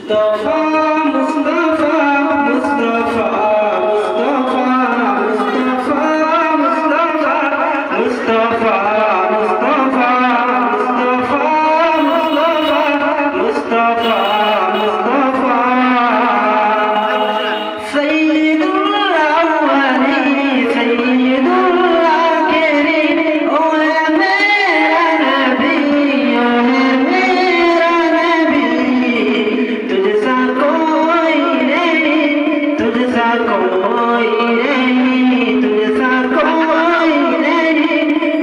মুস্তাফা মুস্তাফা মুস্তাফা মুস্তাফা মুস্তাফা মুস্তাফা মুস্তাফা মুস্তাফা মুস্তাফা মুস্তাফা মুস্তাফা সাইয়্যিদুল আউয়ালিন সাইয়্যিদুল আখিরিন ও হে মেরা নবী ও হে মেরা নবী तुझसा कोई नहीं तुझसा कोई नहीं तुझसा कोई नहीं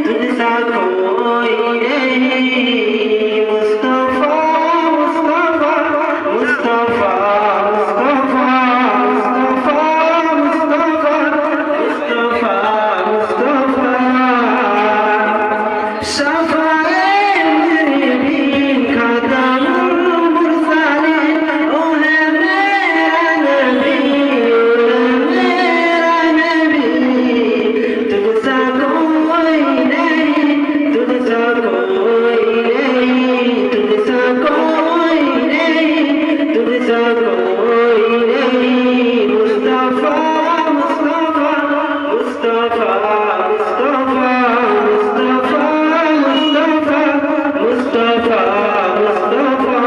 तुझसा कोई नहीं मुस्तफा मुस्तफा मुस्तफा मुस्तफा मुस्तफा मुस्तफा मुस्तफा मुस्तफा शफाए मुजरिबीन खतमुल मुरसलीन ओ है मेरा नबी तुझसा कोई नहीं तुझसा कोई नहीं तुझसा कोई नहीं तुझसा कोई नहीं मुस्तफा मुस्तफा मुस्तफा मुस्तफा मुस्तफा मुस्तफा मुस्तफा मुस्तफा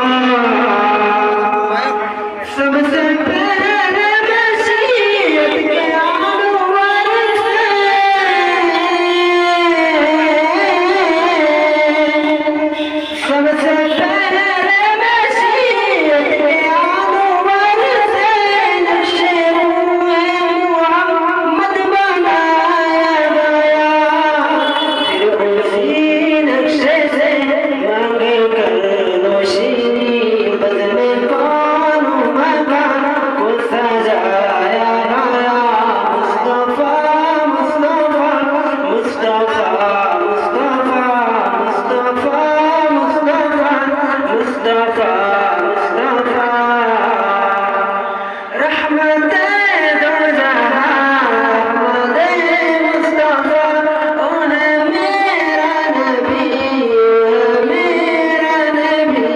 सबसे पहले मसीहत के आनुवर से सबसे पहले मसीहत के आनुवर से नक्शे मोहम्मद बनाया गया फिर उसी नक्शे से मांगे कर नौशी बदले कौन मकान को सजाया गया मुस्तफा मुस्तफा मुस्तफा मुस्तफा मुस्तफा मुस्तफा मुस्तफा मुस्तफा रहमते दो जहां मुस्तफा ओ है मेरा नबी मेरा नबी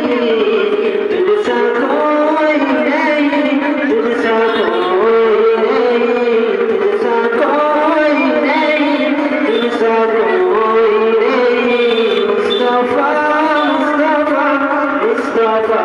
तुझसा कोई नहीं तुझसा कोई नहीं तुझसा कोई नहीं तुझसा कोई नहीं मुस्तफा मुस्तफा मुस्तफा